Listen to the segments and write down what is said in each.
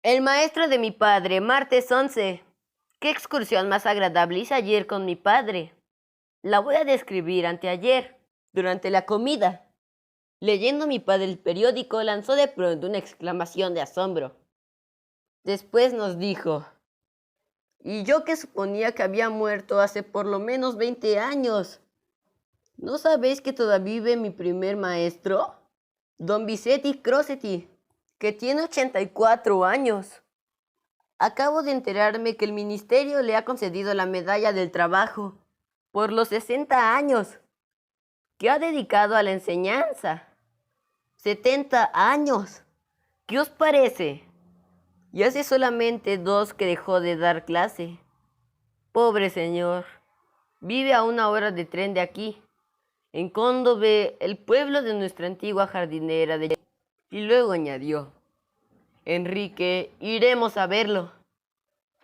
El maestro de mi padre, martes 11. ¿Qué excursión más agradable hice ayer con mi padre? La voy a describir anteayer, durante la comida. Leyendo mi padre el periódico, lanzó de pronto una exclamación de asombro. Después nos dijo, y yo que suponía que había muerto hace por lo menos 20 años. ¿No sabéis que todavía vive mi primer maestro? Don Vicente Crosetti, que tiene 84 años. Acabo de enterarme que el ministerio le ha concedido la medalla del trabajo por los 60 años que ha dedicado a la enseñanza. 70 años. ¿Qué os parece? Y hace solamente 2 que dejó de dar clase. Pobre señor. Vive a 1 hora de tren de aquí, en Cóndove, el pueblo de nuestra antigua jardinera de... Y luego añadió, Enrique, iremos a verlo.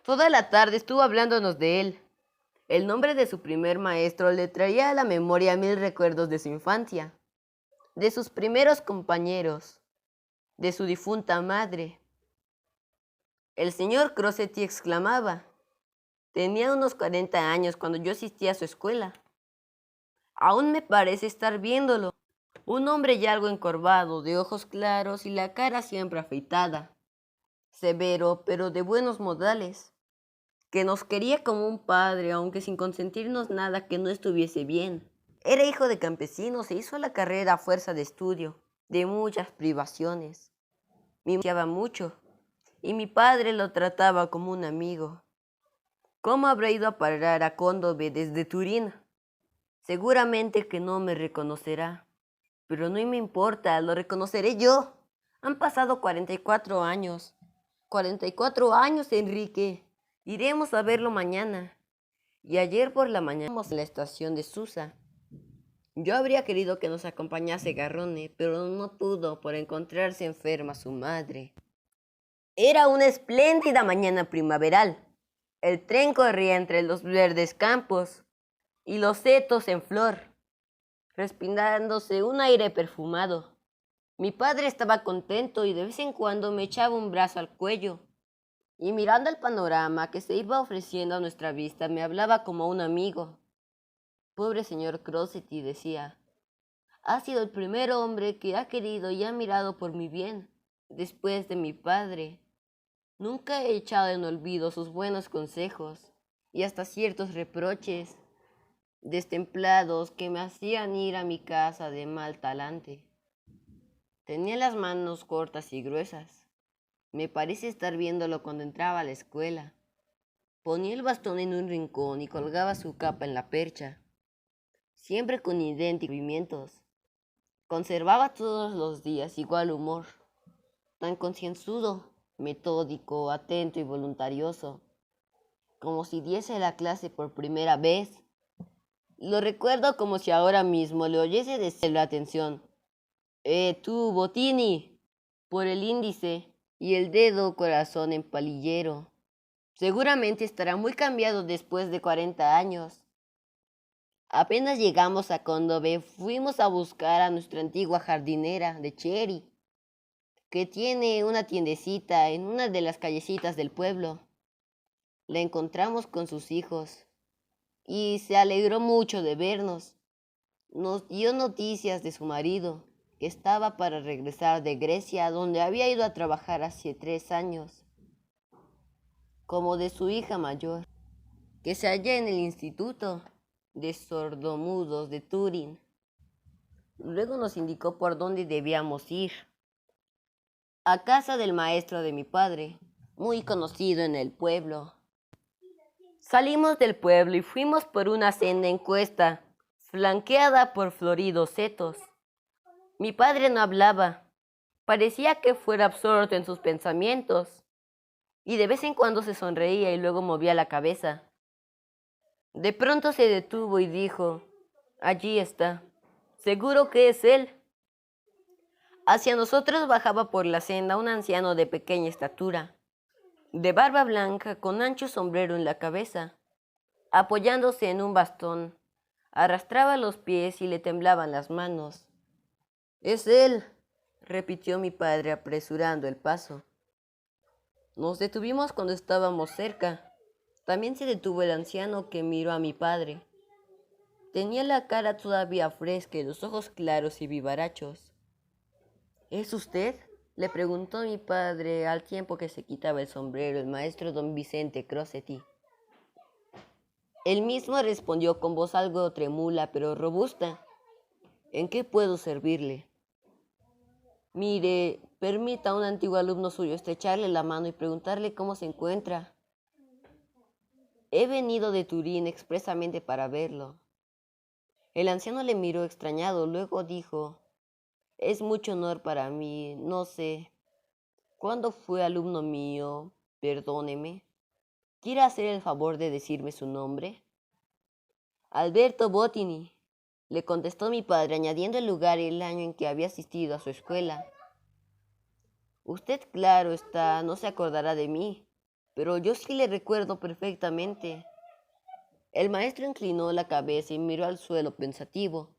Toda la tarde estuvo hablándonos de él. El nombre de su primer maestro le traía a la memoria 1000 recuerdos de su infancia, de sus primeros compañeros, de su difunta madre. El señor Crosetti exclamaba, tenía unos 40 años cuando yo asistía a su escuela. Aún me parece estar viéndolo. Un hombre ya algo encorvado, de ojos claros y la cara siempre afeitada. Severo, pero de buenos modales. Que nos quería como un padre, aunque sin consentirnos nada que no estuviese bien. Era hijo de campesinos e hizo la carrera a fuerza de estudio, de muchas privaciones. Me amaba mucho, y mi padre lo trataba como un amigo. ¿Cómo habrá ido a parar a Cóndove desde Turín? Seguramente que no me reconocerá, pero no me importa, lo reconoceré yo. Han pasado 44 años. 44 años, Enrique. Iremos a verlo mañana. Y ayer por la mañana fuimos a la estación de Susa. Yo habría querido que nos acompañase Garrone, pero no pudo por encontrarse enferma su madre. Era una espléndida mañana primaveral. El tren corría entre los verdes campos y los setos en flor, respirándose un aire perfumado. Mi padre estaba contento y de vez en cuando me echaba un brazo al cuello. Y mirando el panorama que se iba ofreciendo a nuestra vista, me hablaba como un amigo. Pobre señor Crosetti, decía, ha sido el primer hombre que ha querido y ha mirado por mi bien, después de mi padre. Nunca he echado en olvido sus buenos consejos y hasta ciertos reproches destemplados que me hacían ir a mi casa de mal talante. Tenía las manos cortas y gruesas. Me parece estar viéndolo cuando entraba a la escuela. Ponía el bastón en un rincón y colgaba su capa en la percha, siempre con idénticos movimientos. Conservaba todos los días igual humor, tan concienzudo, metódico, atento y voluntarioso, como si diese la clase por primera vez. Lo recuerdo como si ahora mismo le oyese decir la atención. Tú, Botini, por el índice y el dedo corazón en palillero. Seguramente estará muy cambiado después de 40 años. Apenas llegamos a Cóndove, fuimos a buscar a nuestra antigua jardinera de Cherry, que tiene una tiendecita en una de las callecitas del pueblo. La encontramos con sus hijos y se alegró mucho de vernos. Nos dio noticias de su marido, que estaba para regresar de Grecia, donde había ido a trabajar hace 3 años, como de su hija mayor, que se halla en el Instituto de Sordomudos de Turín. Luego nos indicó por dónde debíamos ir. A casa del maestro de mi padre, muy conocido en el pueblo. Salimos del pueblo y fuimos por una senda en cuesta, flanqueada por floridos setos. Mi padre no hablaba, parecía que fuera absorto en sus pensamientos, y de vez en cuando se sonreía y luego movía la cabeza. De pronto se detuvo y dijo, allí está, seguro que es él. Hacia nosotros bajaba por la senda un anciano de pequeña estatura, de barba blanca con ancho sombrero en la cabeza, apoyándose en un bastón, arrastraba los pies y le temblaban las manos. Es él, repitió mi padre apresurando el paso. Nos detuvimos cuando estábamos cerca. También se detuvo el anciano que miró a mi padre. Tenía la cara todavía fresca y los ojos claros y vivarachos. ¿Es usted?, le preguntó mi padre al tiempo que se quitaba el sombrero el maestro don Vicente Crosetti. Él mismo respondió con voz algo tremula pero robusta. ¿En qué puedo servirle? Mire, permita a un antiguo alumno suyo estrecharle la mano y preguntarle cómo se encuentra. He venido de Turín expresamente para verlo. El anciano le miró extrañado, luego dijo: es mucho honor para mí, no sé. ¿Cuándo fue alumno mío? Perdóneme. ¿Quiere hacer el favor de decirme su nombre? Alberto Bottini, le contestó mi padre, añadiendo el lugar y el año en que había asistido a su escuela. Usted, claro está, no se acordará de mí, pero yo sí le recuerdo perfectamente. El maestro inclinó la cabeza y miró al suelo pensativo,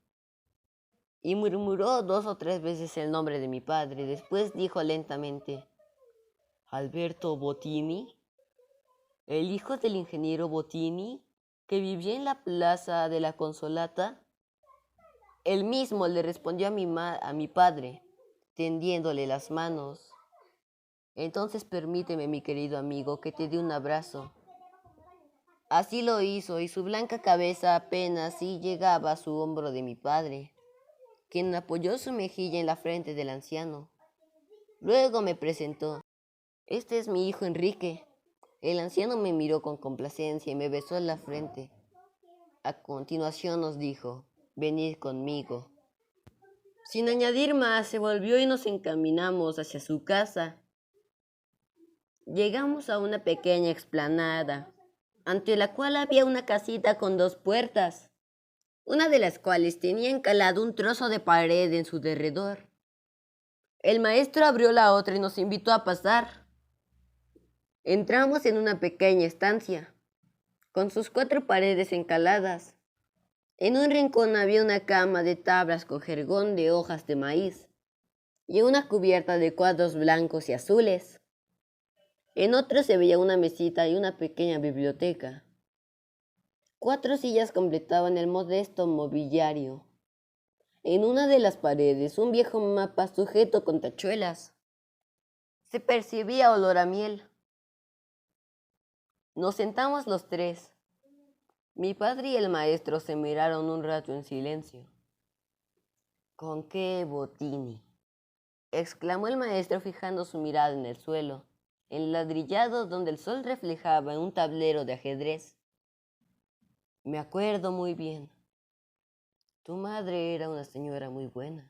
y murmuró 2 o 3 veces el nombre de mi padre. Después dijo lentamente: ¿Alberto Bottini? ¿El hijo del ingeniero Bottini, que vivía en la plaza de la Consolata? Él mismo, le respondió a mi padre, tendiéndole las manos. Entonces permíteme, mi querido amigo, que te dé un abrazo. Así lo hizo, y su blanca cabeza apenas sí llegaba a su hombro de mi padre, quien apoyó su mejilla en la frente del anciano. Luego me presentó. Este es mi hijo Enrique. El anciano me miró con complacencia y me besó en la frente. A continuación nos dijo: venid conmigo. Sin añadir más, se volvió y nos encaminamos hacia su casa. Llegamos a una pequeña explanada, ante la cual había una casita con 2 puertas, una de las cuales tenía encalado un trozo de pared en su derredor. El maestro abrió la otra y nos invitó a pasar. Entramos en una pequeña estancia, con sus 4 paredes encaladas. En un rincón había una cama de tablas con jergón de hojas de maíz y una cubierta de cuadros blancos y azules. En otro se veía una mesita y una pequeña biblioteca. 4 sillas completaban el modesto mobiliario. En una de las paredes, un viejo mapa sujeto con tachuelas. Se percibía olor a miel. Nos sentamos los 3. Mi padre y el maestro se miraron un rato en silencio. ¿Con qué Bottini?, exclamó el maestro fijando su mirada en el suelo, enladrillado donde el sol reflejaba en un tablero de ajedrez. Me acuerdo muy bien. Tu madre era una señora muy buena.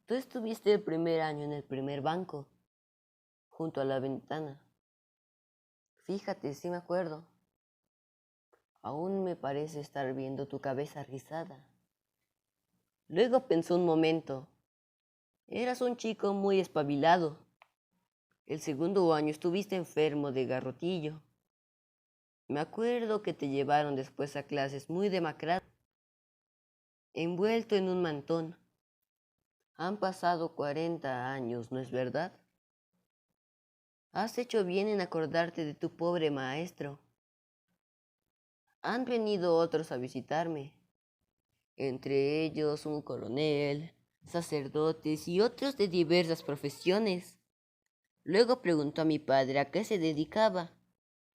Tú estuviste el primer año en el primer banco, junto a la ventana. Fíjate, sí me acuerdo. Aún me parece estar viendo tu cabeza rizada. Luego pensó un momento. Eras un chico muy espabilado. El segundo año estuviste enfermo de garrotillo. Me acuerdo que te llevaron después a clases muy demacrado, envuelto en un mantón. Han pasado 40 años, ¿no es verdad? Has hecho bien en acordarte de tu pobre maestro. Han venido otros a visitarme, entre ellos un coronel, sacerdotes y otros de diversas profesiones. Luego preguntó a mi padre a qué se dedicaba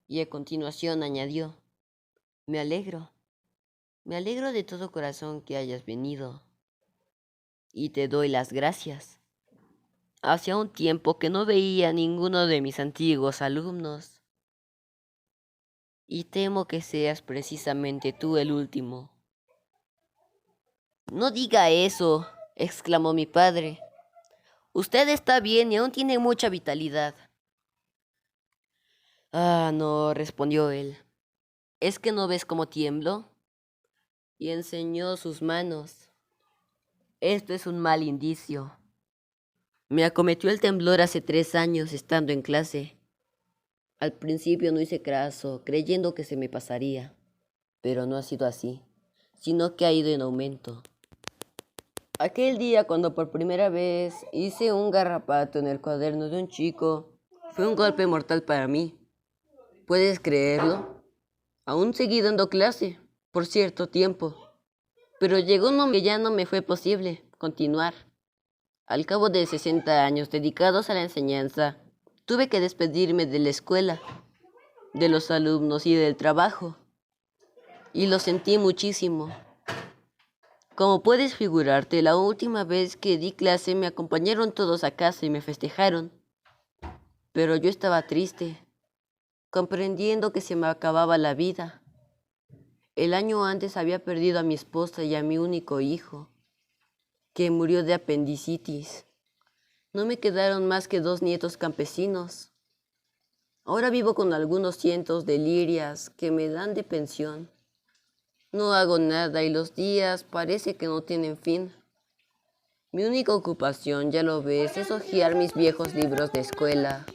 y a continuación añadió: me alegro de todo corazón que hayas venido y te doy las gracias. Hacía un tiempo que no veía a ninguno de mis antiguos alumnos y temo que seas precisamente tú el último. No diga eso, exclamó mi padre. Usted está bien y aún tiene mucha vitalidad. Ah, no, respondió él. ¿Es que no ves cómo tiemblo? Y enseñó sus manos. Esto es un mal indicio. Me acometió el temblor hace 3 años estando en clase. Al principio no hice caso, creyendo que se me pasaría, pero no ha sido así, sino que ha ido en aumento. Aquel día, cuando por primera vez hice un garrapato en el cuaderno de un chico, Fue un golpe mortal para mí. ¿Puedes creerlo? Aún seguí dando clase por cierto tiempo, pero llegó un momento que ya no me fue posible continuar. Al cabo de 60 años dedicados a la enseñanza, tuve que despedirme de la escuela, de los alumnos y del trabajo, y lo sentí muchísimo. Como puedes figurarte, la última vez que di clase me acompañaron todos a casa y me festejaron, pero yo estaba triste, comprendiendo que se me acababa la vida. El año antes había perdido a mi esposa y a mi único hijo, que murió de apendicitis. No me quedaron más que 2 nietos campesinos. Ahora vivo con algunos cientos de lirias que me dan de pensión. No hago nada y los días parece que no tienen fin. Mi única ocupación, ya lo ves, es hojear mis viejos libros de escuela.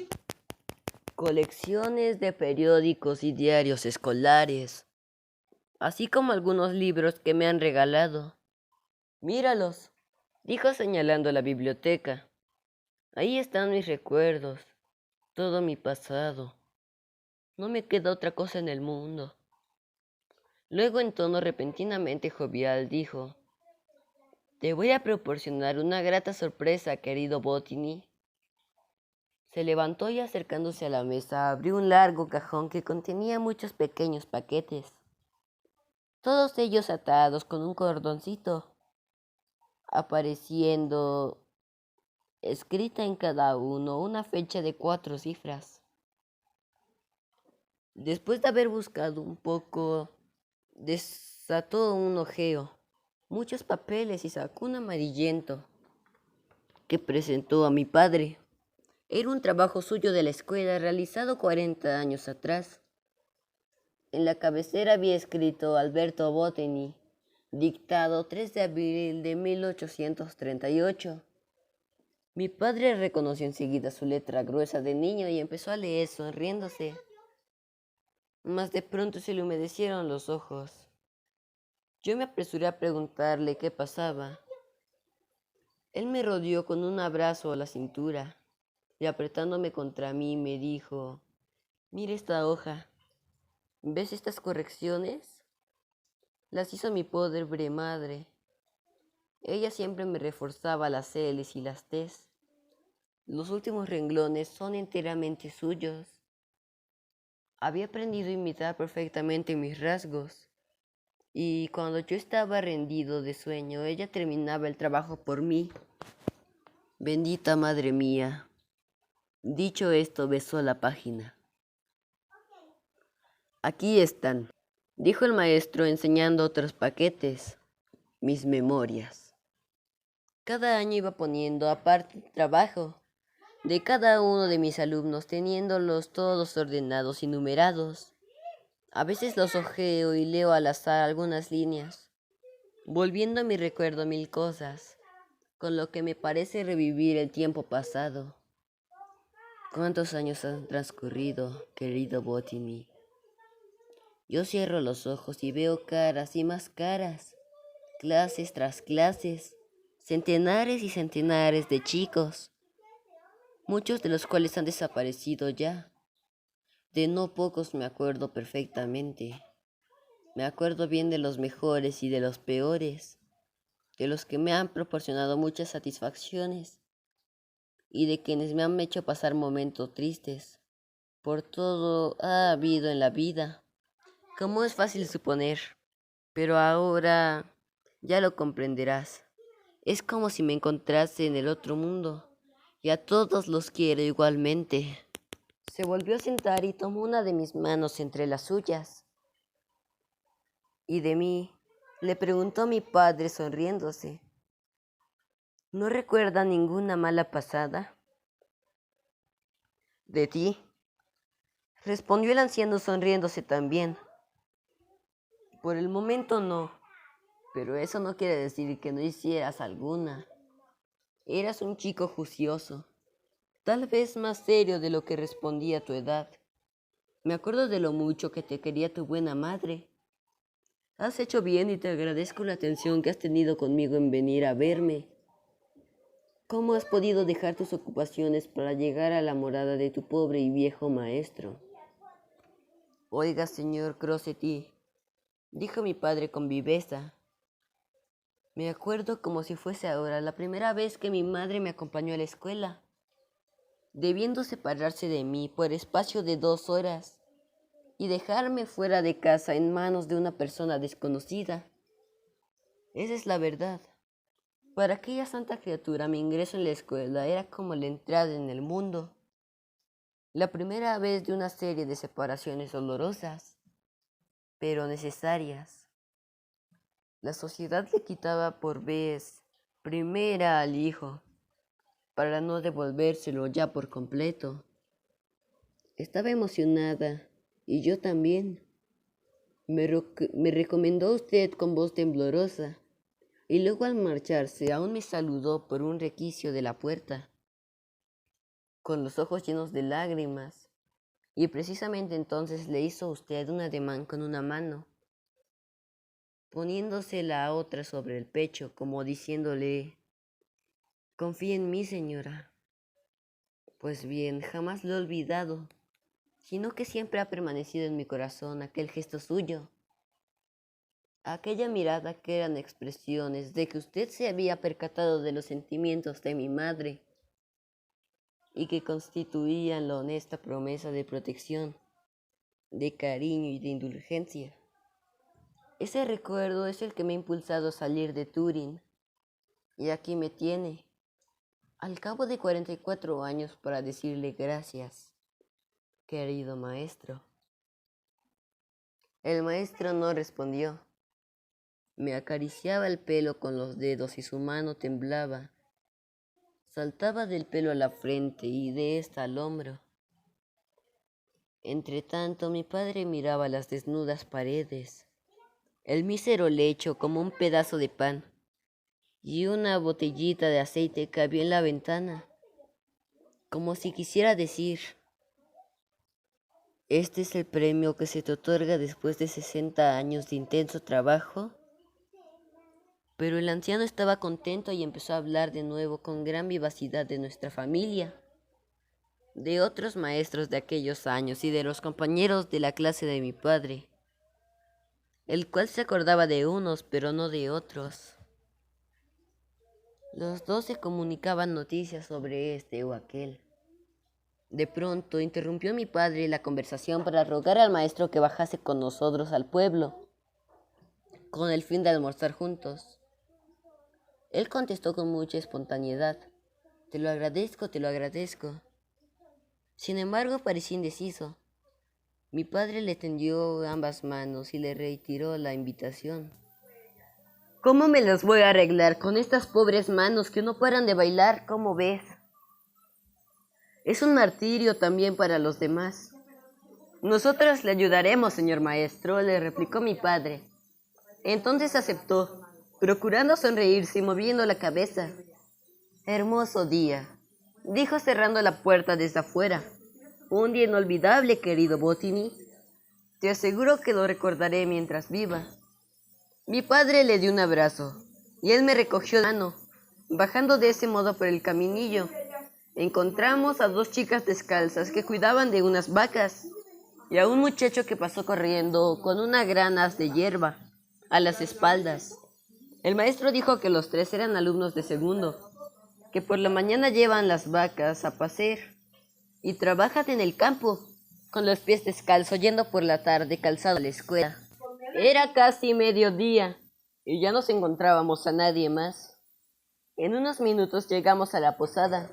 Colecciones de periódicos y diarios escolares, así como algunos libros que me han regalado. Míralos, dijo señalando la biblioteca. Ahí están mis recuerdos, todo mi pasado. No me queda otra cosa en el mundo. Luego, en tono repentinamente jovial, dijo: Te voy a proporcionar una grata sorpresa, querido Botany. Se levantó y acercándose a la mesa abrió un largo cajón que contenía muchos pequeños paquetes, todos ellos atados con un cordoncito, apareciendo escrita en cada uno una fecha de 4 cifras. Después de haber buscado un poco, desató un ojeo, muchos papeles y sacó un amarillento que presentó a mi padre. Era un trabajo suyo de la escuela realizado 40 años atrás. En la cabecera había escrito Alberto Botany, dictado 3 de abril de 1838. Mi padre reconoció enseguida su letra gruesa de niño y empezó a leer sonriéndose. Mas de pronto se le humedecieron los ojos. Yo me apresuré a preguntarle qué pasaba. Él me rodeó con un abrazo a la cintura y apretándome contra mí me dijo: Mira esta hoja. ¿Ves estas correcciones? Las hizo mi pobre madre. Ella siempre me reforzaba las L's y las T's. Los últimos renglones son enteramente suyos. Había aprendido a imitar perfectamente mis rasgos, y cuando yo estaba rendido de sueño, ella terminaba el trabajo por mí. Bendita madre mía. Dicho esto, besó la página. Aquí están, dijo el maestro enseñando otros paquetes, mis memorias. Cada año iba poniendo aparte el trabajo de cada uno de mis alumnos, teniéndolos todos ordenados y numerados. A veces los hojeo y leo al azar algunas líneas, volviendo a mi recuerdo 1000 cosas, con lo que me parece revivir el tiempo pasado. ¿Cuántos años han transcurrido, querido Botany? Yo cierro los ojos y veo caras y más caras, clases tras clases, centenares y centenares de chicos, muchos de los cuales han desaparecido ya. De no pocos me acuerdo perfectamente. Me acuerdo bien de los mejores y de los peores, de los que me han proporcionado muchas satisfacciones y de quienes me han hecho pasar momentos tristes. Por todo ha habido en la vida, como es fácil suponer, pero ahora ya lo comprenderás. Es como si me encontrase en el otro mundo, y a todos los quiero igualmente. Se volvió a sentar y tomó una de mis manos entre las suyas. ¿Y de mí? Le preguntó mi padre sonriéndose. ¿No recuerda ninguna mala pasada? ¿De ti? Respondió el anciano sonriéndose también. Por el momento no, pero eso no quiere decir que no hicieras alguna. Eras un chico juicioso, tal vez más serio de lo que respondía a tu edad. Me acuerdo de lo mucho que te quería tu buena madre. Has hecho bien y te agradezco la atención que has tenido conmigo en venir a verme. ¿Cómo has podido dejar tus ocupaciones para llegar a la morada de tu pobre y viejo maestro? Oiga, señor Crossetty, dijo mi padre con viveza. Me acuerdo como si fuese ahora la primera vez que mi madre me acompañó a la escuela, debiendo separarse de mí por espacio de 2 horas y dejarme fuera de casa en manos de una persona desconocida. Esa es la verdad. Para aquella santa criatura mi ingreso en la escuela era como la entrada en el mundo, la primera vez de una serie de separaciones dolorosas, pero necesarias. La sociedad le quitaba por vez primera al hijo, para no devolvérselo ya por completo. Estaba emocionada, y yo también. Me recomendó usted con voz temblorosa, y luego al marcharse aún me saludó por un requicio de la puerta, con los ojos llenos de lágrimas, y precisamente entonces le hizo usted un ademán con una mano, poniéndose la otra sobre el pecho, como diciéndole: «Confíe en mí, señora». Pues bien, jamás lo he olvidado, sino que siempre ha permanecido en mi corazón aquel gesto suyo, aquella mirada que eran expresiones de que usted se había percatado de los sentimientos de mi madre y que constituían la honesta promesa de protección, de cariño y de indulgencia. Ese recuerdo es el que me ha impulsado a salir de Turín, y aquí me tiene, al cabo de 44 años, para decirle gracias, querido maestro. El maestro no respondió. Me acariciaba el pelo con los dedos y su mano temblaba. Saltaba del pelo a la frente y de esta al hombro. Entretanto, mi padre miraba las desnudas paredes, el mísero lecho como un pedazo de pan, y una botellita de aceite que había en la ventana, como si quisiera decir: «Este es el premio que se te otorga después de 60 años de intenso trabajo». Pero el anciano estaba contento y empezó a hablar de nuevo con gran vivacidad de nuestra familia, de otros maestros de aquellos años y de los compañeros de la clase de mi padre, el cual se acordaba de unos pero no de otros. Los dos se comunicaban noticias sobre este o aquel. De pronto interrumpió mi padre la conversación para rogar al maestro que bajase con nosotros al pueblo, con el fin de almorzar juntos. Él contestó con mucha espontaneidad: «Te lo agradezco, te lo agradezco». Sin embargo, parecía indeciso. Mi padre le tendió ambas manos y le reiteró la invitación. «¿Cómo me las voy a arreglar con estas pobres manos que no paran de bailar, como ves? Es un martirio también para los demás». «Nosotros le ayudaremos, señor maestro», le replicó mi padre. Entonces aceptó, procurando sonreírse y moviendo la cabeza. «Hermoso día», dijo cerrando la puerta desde afuera. «Un día inolvidable, querido Botini. Te aseguro que lo recordaré mientras viva». Mi padre le dio un abrazo, y él me recogió la mano. Bajando de ese modo por el caminillo, encontramos a 2 chicas descalzas que cuidaban de unas vacas, y a un muchacho que pasó corriendo con una gran haz de hierba a las espaldas. El maestro dijo que los 3 eran alumnos de segundo, que por la mañana llevan las vacas a pacer y trabajan en el campo, con los pies descalzos, yendo por la tarde calzado a la escuela. Era casi mediodía, y ya no encontrábamos a nadie más. En unos minutos llegamos a la posada.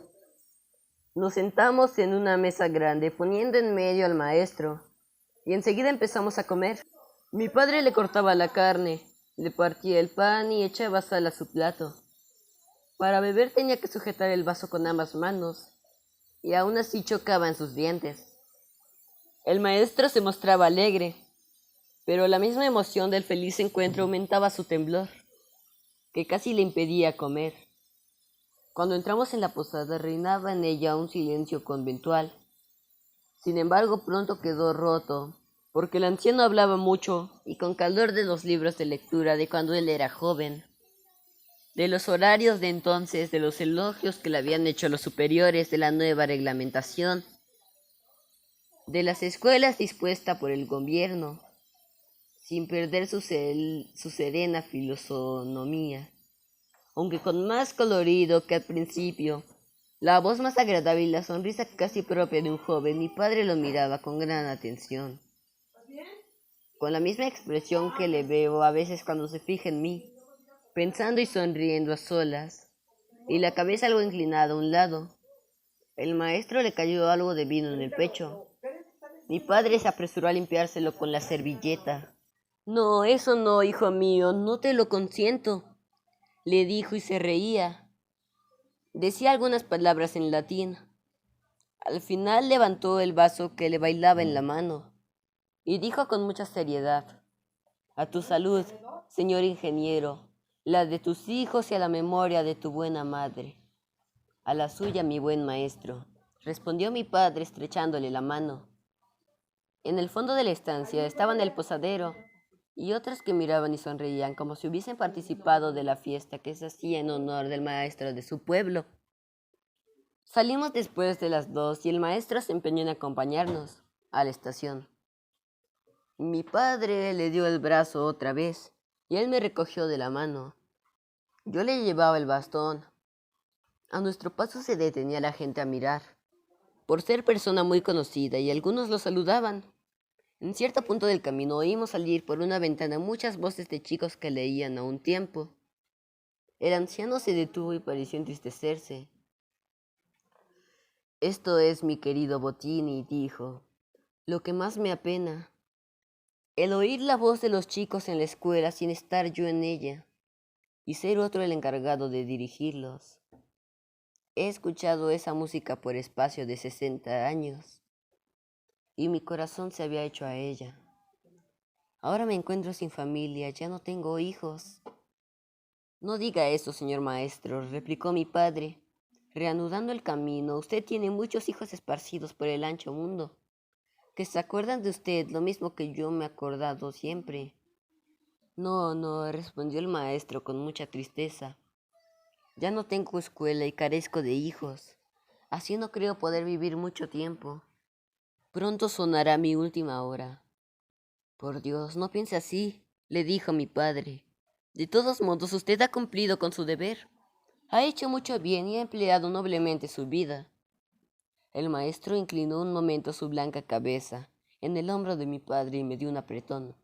Nos sentamos en una mesa grande, poniendo en medio al maestro, y enseguida empezamos a comer. Mi padre le cortaba la carne, le partía el pan y echaba sal a su plato. Para beber tenía que sujetar el vaso con ambas manos, y aún así chocaba en sus dientes. El maestro se mostraba alegre, pero la misma emoción del feliz encuentro aumentaba su temblor, que casi le impedía comer. Cuando entramos en la posada reinaba en ella un silencio conventual. Sin embargo, pronto quedó roto, porque el anciano hablaba mucho y con calor de los libros de lectura de cuando él era joven. de los horarios de entonces, de los elogios que le habían hecho los superiores de la nueva reglamentación, de las escuelas dispuestas por el gobierno, sin perder su serena filosonomía, aunque con más colorido que al principio, la voz más agradable y la sonrisa casi propia de un joven. Mi padre lo miraba con gran atención, con la misma expresión que le veo a veces cuando se fija en mí, pensando y sonriendo a solas, y la cabeza algo inclinada a un lado. El maestro le cayó algo de vino en el pecho. Mi padre se apresuró a limpiárselo con la servilleta. No, eso no, hijo mío, no te lo consiento, le dijo y se reía. Decía algunas palabras en latín. Al final levantó el vaso que le bailaba en la mano y dijo con mucha seriedad: a tu salud, señor ingeniero, la de tus hijos y a la memoria de tu buena madre. A la suya, mi buen maestro, respondió mi padre estrechándole la mano. En el fondo de la estancia estaban el posadero y otros que miraban y sonreían como si hubiesen participado de la fiesta que se hacía en honor del maestro de su pueblo. Salimos después de las 2 y el maestro se empeñó en acompañarnos a la estación. Mi padre le dio el brazo otra vez y él me recogió de la mano. Yo le llevaba el bastón. A nuestro paso se detenía la gente a mirar, por ser persona muy conocida, y algunos lo saludaban. En cierto punto del camino oímos salir por una ventana muchas voces de chicos que leían a un tiempo. El anciano se detuvo y pareció entristecerse. Esto es, mi querido Bottini, dijo, lo que más me apena. El oír la voz de los chicos en la escuela sin estar yo en ella, y ser otro el encargado de dirigirlos. He escuchado esa música por espacio de 60 años, y mi corazón se había hecho a ella. Ahora me encuentro sin familia, ya no tengo hijos. No diga eso, señor maestro, replicó mi padre, reanudando el camino. Usted tiene muchos hijos esparcidos por el ancho mundo, que se acuerdan de usted lo mismo que yo me he acordado siempre. No, no, respondió el maestro con mucha tristeza. Ya no tengo escuela y carezco de hijos. Así no creo poder vivir mucho tiempo. Pronto sonará mi última hora. Por Dios, no piense así, le dijo mi padre. De todos modos, usted ha cumplido con su deber. Ha hecho mucho bien y ha empleado noblemente su vida. El maestro inclinó un momento su blanca cabeza en el hombro de mi padre y me dio un apretón.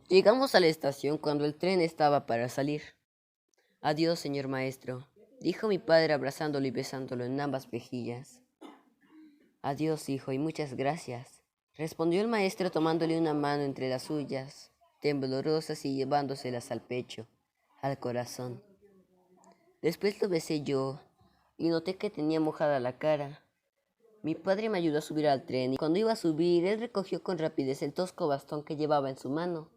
Llegamos a la estación cuando el tren estaba para salir. Adiós, señor maestro, dijo mi padre abrazándolo y besándolo en ambas mejillas. Adiós, hijo, y muchas gracias, respondió el maestro tomándole una mano entre las suyas, temblorosas y llevándoselas al pecho, al corazón. Después lo besé yo y noté que tenía mojada la cara. Mi padre me ayudó a subir al tren y cuando iba a subir, él recogió con rapidez el tosco bastón que llevaba en su mano.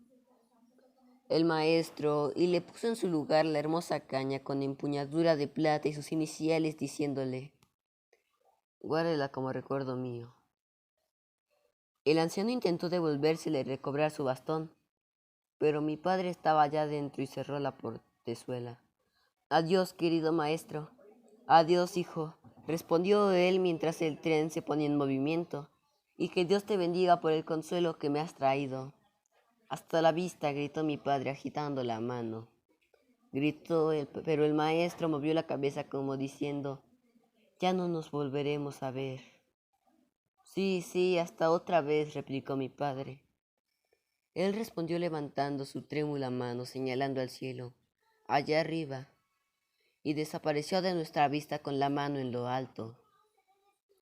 El maestro y le puso en su lugar la hermosa caña con empuñadura de plata y sus iniciales diciéndole: guárdela como recuerdo mío. El anciano intentó devolvérsela y recobrar su bastón, pero mi padre estaba allá dentro y cerró la portezuela. Adiós, querido maestro. Adiós, hijo, respondió él mientras el tren se ponía en movimiento, y que Dios te bendiga por el consuelo que me has traído. Hasta la vista, gritó mi padre agitando la mano. Pero el maestro movió la cabeza como diciendo: ya no nos volveremos a ver. Sí, sí, hasta otra vez, replicó mi padre. Él respondió levantando su trémula mano, señalando al cielo, allá arriba, y desapareció de nuestra vista con la mano en lo alto.